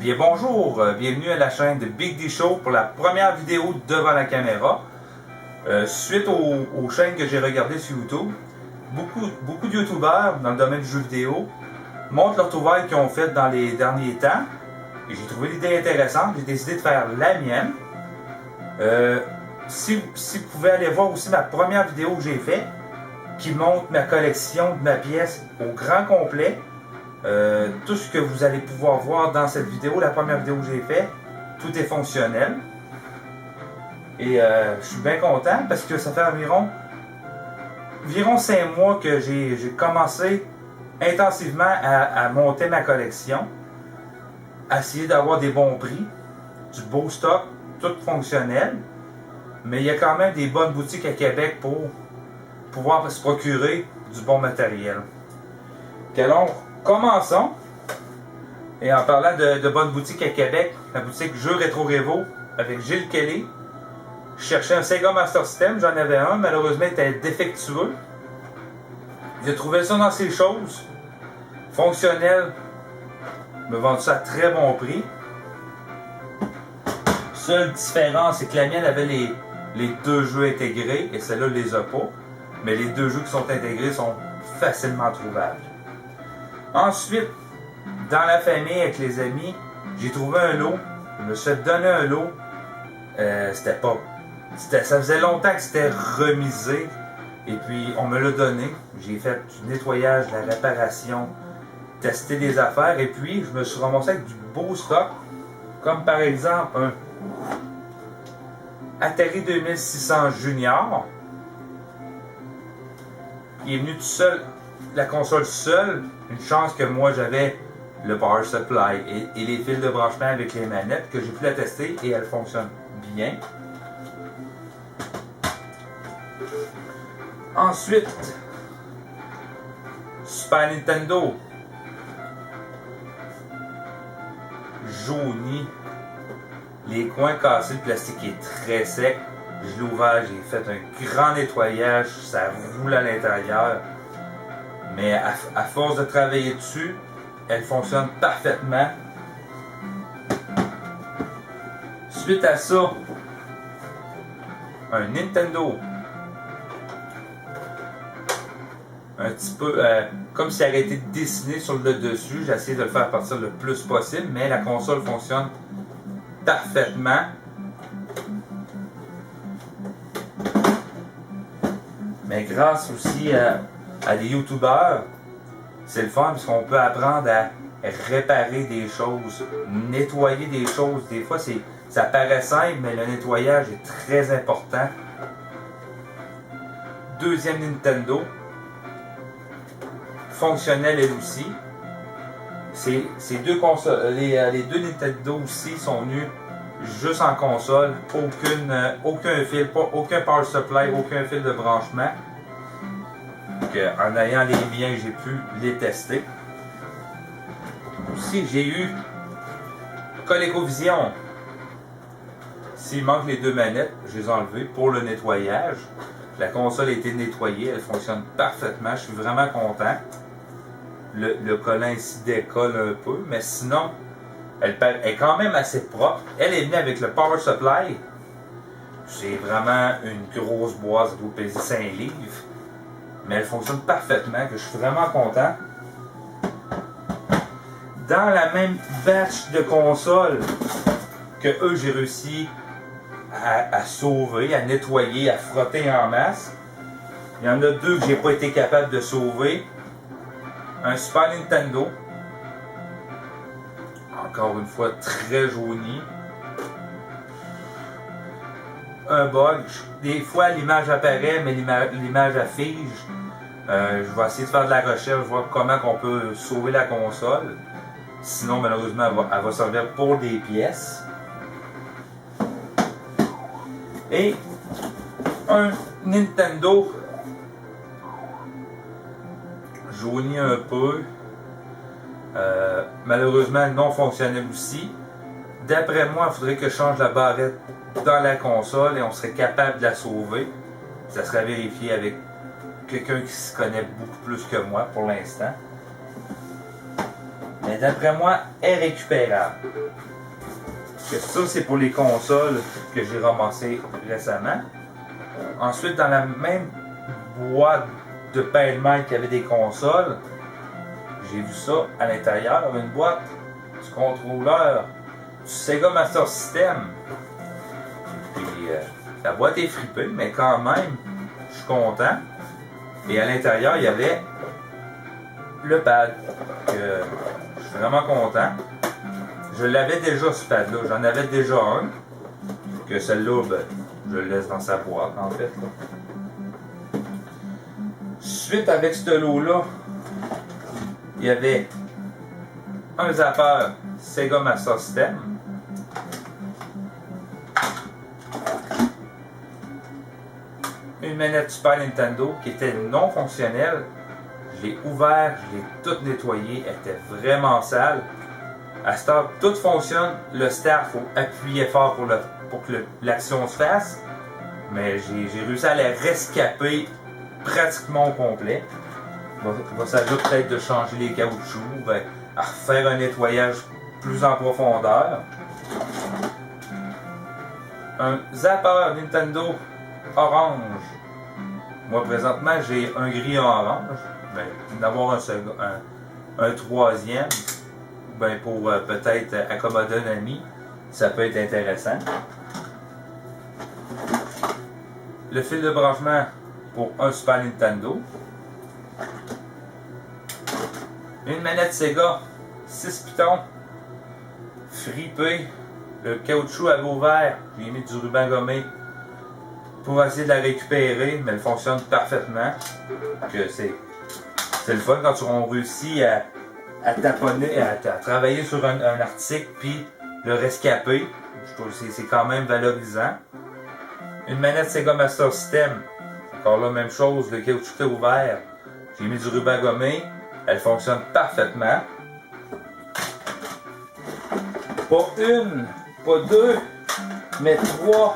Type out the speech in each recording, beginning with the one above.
Bien bonjour, bienvenue à la chaîne de Big D Show pour la première vidéo devant la caméra. Suite aux chaînes que j'ai regardées sur YouTube, beaucoup de youtubeurs dans le domaine du jeu vidéo montrent leur trouvaille qu'ils ont fait dans les derniers temps. Et j'ai trouvé l'idée intéressante, j'ai décidé de faire la mienne. Si vous pouvez aller voir aussi ma première vidéo que j'ai faite, qui montre ma collection de ma pièce au grand complet. Tout ce que vous allez pouvoir voir dans cette vidéo, la première vidéo que j'ai faite, tout est fonctionnel. Et je suis bien content parce que ça fait environ 5 mois que j'ai commencé intensivement à monter ma collection, à essayer d'avoir des bons prix, du beau stock, tout fonctionnel. Mais il y a quand même des bonnes boutiques à Québec pour pouvoir se procurer du bon matériel. Alors, commençons. Et en parlant de bonnes boutiques à Québec, la boutique Jeux Rétro Révo avec Gilles Kelly. Je cherchais un Sega Master System, j'en avais un, malheureusement il était défectueux. J'ai trouvé ça dans ces choses, fonctionnel, me vendu ça à très bon prix. Seule différence, c'est que la mienne avait les deux jeux intégrés et celle-là ne les a pas. Mais les deux jeux qui sont intégrés sont facilement trouvables. Ensuite, dans la famille, avec les amis, j'ai trouvé un lot. Je me suis fait donner un lot. Ça faisait longtemps que c'était remisé. Et puis, on me l'a donné. J'ai fait du nettoyage, de la réparation, testé des affaires. Et puis, je me suis ramassé avec du beau stock. Comme par exemple, un Atari 2600 Junior. Il est venu tout seul, la console seule. Une chance que moi j'avais le power supply et les fils de branchement avec les manettes que j'ai pu la tester et elle fonctionne bien. Ensuite, Super Nintendo. Jauni. Les coins cassés, le plastique est très sec. Je l'ai ouvert, j'ai fait un grand nettoyage, ça roule à l'intérieur. Mais à force de travailler dessus, elle fonctionne parfaitement. Suite à ça, un Nintendo. Un petit peu comme s'il avait été dessiné sur le dessus. J'ai essayé de le faire partir le plus possible, mais la console fonctionne parfaitement. Mais grâce aussi à des youtubeurs, c'est le fun parce qu'on peut apprendre à réparer des choses, nettoyer des choses. Des fois, ça paraît simple, mais le nettoyage est très important. Deuxième Nintendo, fonctionnelle elle aussi. Ces deux consoles, les deux Nintendo aussi sont venus juste en console, aucun fil, aucun power supply, aucun fil de branchement. Donc, en ayant les miens, j'ai pu les tester. Aussi, j'ai eu ColecoVision. S'il manque les deux manettes, je les ai enlevées pour le nettoyage. La console a été nettoyée, elle fonctionne parfaitement, je suis vraiment content. Le collant ici décolle un peu, mais sinon, elle est quand même assez propre. Elle est venue avec le power supply. C'est vraiment une grosse boîte, ça doit peser 5 livres. Mais elle fonctionne parfaitement, que je suis vraiment content. Dans la même batch de consoles que eux, j'ai réussi à sauver, à nettoyer, à frotter en masse. Il y en a deux que j'ai pas été capable de sauver. Un Super Nintendo. Encore une fois, très jauni. Un bug. Des fois, l'image apparaît, mais l'image affige. Je vais essayer de faire de la recherche, voir comment on peut sauver la console. Sinon, malheureusement, elle va servir pour des pièces. Et un Nintendo jauni un peu. Malheureusement non fonctionnel aussi. D'après moi, il faudrait que je change la barrette dans la console et on serait capable de la sauver. Ça serait vérifié avec quelqu'un qui se connaît beaucoup plus que moi pour l'instant. mais d'après moi, est récupérable. Que ça, c'est pour les consoles que j'ai ramassées récemment. Ensuite, dans la même boîte de pêle-mêle qu'il y avait des consoles, j'ai vu ça à l'intérieur, une boîte du contrôleur du Sega Master System. Puis, la boîte est fripée, mais quand même, je suis content. Et à l'intérieur, il y avait le pad. Que je suis vraiment content. Je l'avais déjà ce pad-là, j'en avais déjà un. Que celle-là, ben, je le laisse dans sa boîte en fait. Là. Suite avec ce lot-là, il y avait un zapper Sega Master System. Une manette Super Nintendo qui était non fonctionnelle. Je l'ai ouvert, je l'ai toute nettoyée, elle était vraiment sale. À ce temps, tout fonctionne. Le start, il faut appuyer fort pour que l'action se fasse. Mais j'ai réussi à la rescaper pratiquement au complet. Il va s'agir peut-être de changer les caoutchoucs, à refaire un nettoyage plus en profondeur. Un zapper Nintendo orange. Moi, présentement, j'ai un gris orange. D'avoir un troisième, pour peut-être accommoder un ami, ça peut être intéressant. Le fil de branchement pour un Super Nintendo. Une manette Sega, 6 pitons, fripée. Le caoutchouc avait ouvert, j'ai mis du ruban gommé pour essayer de la récupérer, mais elle fonctionne parfaitement. C'est le fun quand on réussit à taponner, à travailler sur un article puis le rescaper. Je trouve que c'est quand même valorisant. Une manette Sega Master System, encore là, même chose, le caoutchouc est ouvert. J'ai mis du ruban gommé, elle fonctionne parfaitement. Pas une, pas deux, mais 3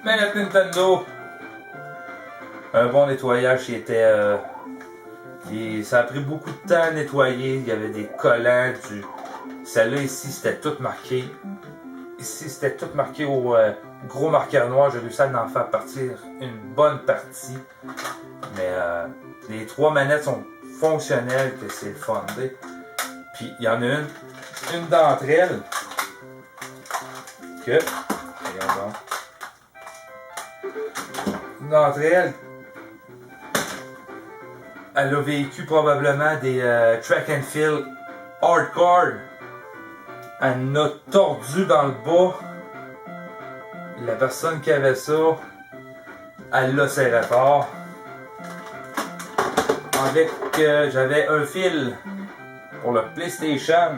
manettes Nintendo. Un bon nettoyage qui était. Ça a pris beaucoup de temps à nettoyer. Il y avait des collants. Celle-là ici, c'était tout marqué. Ici, c'était tout marqué au gros marqueur noir. J'ai réussi à en faire partir une bonne partie. Mais les 3 manettes sont fonctionnelles, que c'est le fun. Puis il y en a une d'entre elles que. Regardons. Une d'entre elles. Elle a vécu probablement des track and field hardcore. Elle a tordu dans le bas. La personne qui avait ça, elle l'a serré fort. Avec, j'avais un fil pour le PlayStation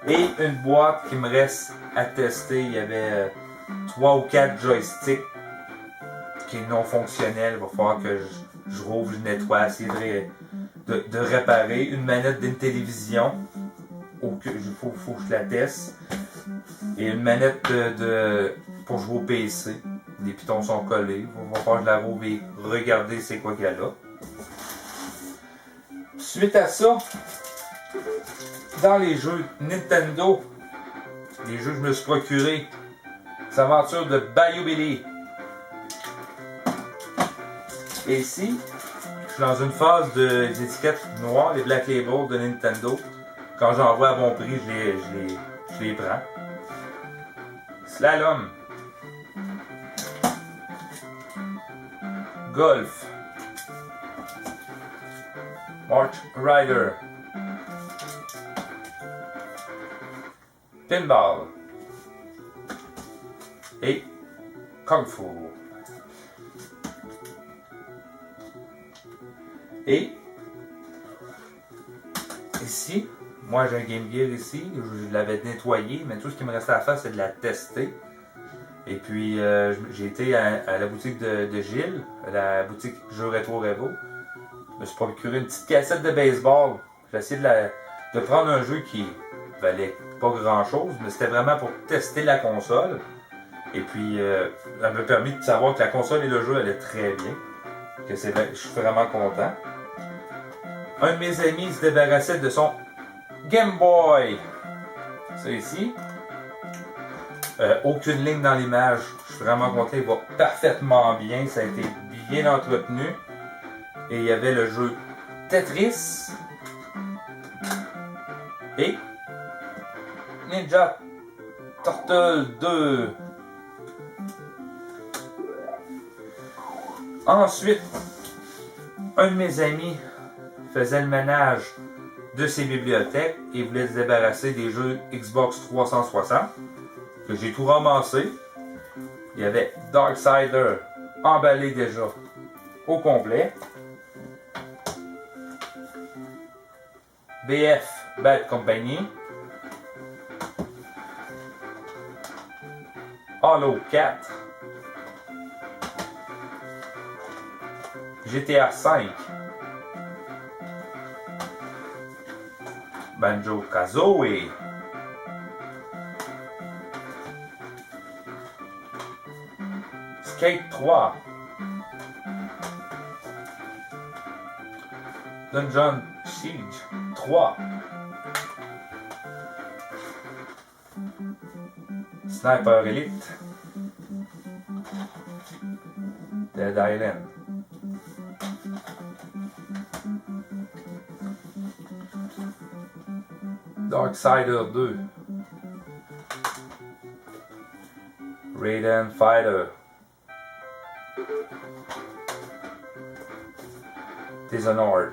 et une boîte qui me reste à tester. Il y avait 3 ou 4 joysticks qui est non fonctionnel. Il va falloir que je rouvre, je nettoie, essayer de réparer. Une manette d'une télévision. Il faut que je la teste. Et une manette pour jouer au PC. Les pitons sont collés. Il va falloir que je la rouvre et regarder c'est quoi qu'il y a là. Suite à ça, dans les jeux Nintendo, les jeux que je me suis procuré, les aventures de Bayou Billy. Et ici, je suis dans une phase des étiquettes noires, les Black Label de Nintendo. Quand j'en vois à bon prix, je les prends. Slalom. Golf. March Rider. Pinball. Et Kung Fu. Et ici, moi j'ai un Game Gear ici, je l'avais nettoyé, mais tout ce qui me restait à faire c'est de la tester. Et puis j'ai été à la boutique de Gilles, la boutique Jeux Rétro Revo. Je me suis procuré une petite cassette de baseball. J'ai essayé de prendre un jeu qui valait pas grand chose, mais c'était vraiment pour tester la console. Et puis, elle m'a permis de savoir que la console et le jeu allaient très bien. Que je suis vraiment content. Un de mes amis se débarrassait de son Game Boy. Ça ici. Aucune ligne dans l'image. Je suis vraiment content. Il va parfaitement bien. Ça a été bien entretenu. Et il y avait le jeu Tetris. Et Ninja Turtle 2. Ensuite, un de mes amis faisait le ménage de ses bibliothèques et voulait se débarrasser des jeux Xbox 360 que j'ai tout ramassé. Il y avait Darksider emballé déjà au complet. BF Bad Company. Halo 4. GTA 5. Banjo-Kazooie. Skate 3. Dungeon Siege 3. Sniper Elite. Dead Island. Darksider 2. Raiden Fighter. Dishonored.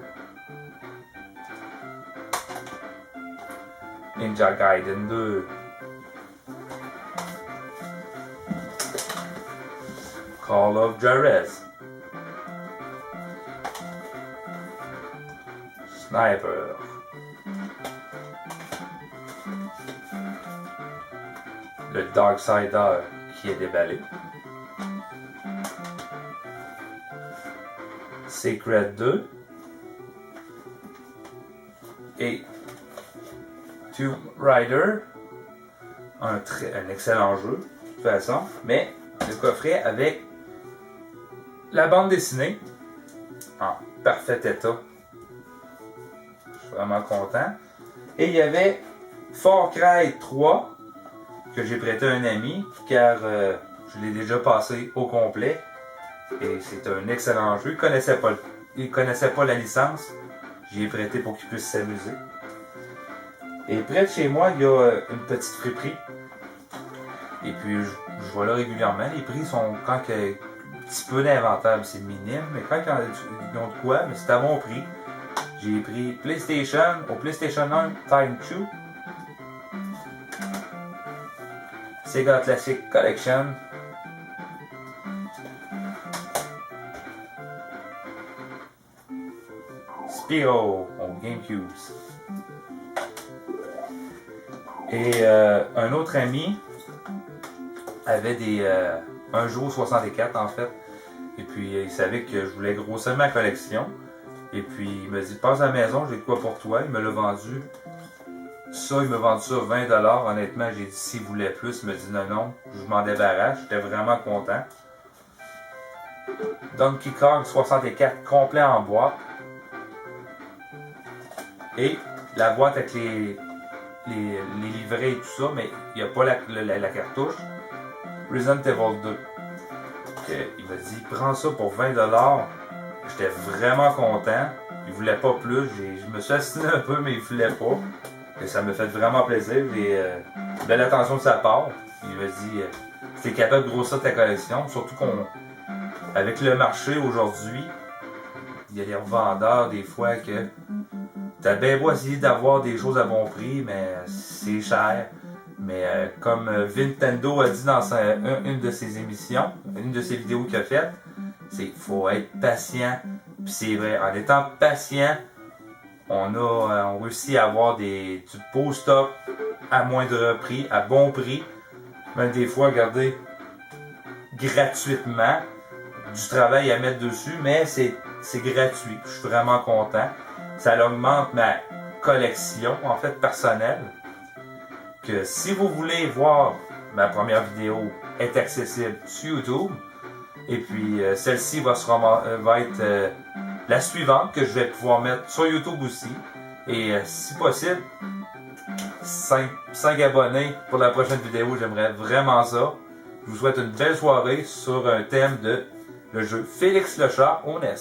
Ninja Gaiden 2. Call of Juarez. Sniper. Le Darksider qui est déballé. Secret 2. Et Tomb Raider. Un excellent jeu, de toute façon. Mais le coffret avec la bande dessinée en parfait état. Je suis vraiment content. Et il y avait Far Cry 3 que j'ai prêté à un ami car je l'ai déjà passé au complet. Et c'est un excellent jeu. Il connaissait pas la licence. J'y ai prêté pour qu'il puisse s'amuser. Et près de chez moi, il y a une petite friperie. Et puis, je vois là régulièrement. Les prix sont quand il y a un petit peu d'inventaire, c'est minime. Mais quand ils ont de quoi, mais c'est à bon prix. J'ai pris PlayStation au PlayStation 1 Time 2. Sega Classic Collection. Spyro au GameCube. Et un autre ami avait un jour 64 en fait. Et puis il savait que je voulais grossir ma collection. Et puis il me dit passe à la maison, j'ai de quoi pour toi. Il me l'a vendu. Il m'a vendu ça 20$. Honnêtement, j'ai dit s'il voulait plus, il me dit non, je m'en débarrasse. J'étais vraiment content. Donkey Kong 64 complet en boîte. Et la boîte avec les livrets et tout ça, mais il n'y a pas la cartouche. Resident Evil 2. Il m'a dit prends ça pour 20$. J'étais vraiment content. Il voulait pas plus. Je me suis assassiné un peu, mais il voulait pas. Et ça me fait vraiment plaisir. Et belle attention de sa part. Il m'a dit si t'es capable de grossir ta collection, surtout avec le marché aujourd'hui, il y a des revendeurs des fois que t'as bien beau essayer d'avoir des choses à bon prix, mais c'est cher. Mais comme Nintendo a dit dans une de ses émissions, une de ses vidéos qu'il a faites, c'est qu'il faut être patient. Puis c'est vrai, en étant patient, on réussit à avoir du beau stock à moindre prix, à bon prix. Même des fois, regardez, gratuitement, du travail à mettre dessus, mais c'est gratuit. Je suis vraiment content. Ça augmente ma collection, en fait, personnelle. Que si vous voulez voir ma première vidéo est accessible sur YouTube, Et puis celle-ci va être la suivante que je vais pouvoir mettre sur YouTube aussi. Et si possible, 5 abonnés pour la prochaine vidéo, j'aimerais vraiment ça. Je vous souhaite une belle soirée sur un thème de le jeu Félix le chat au NES.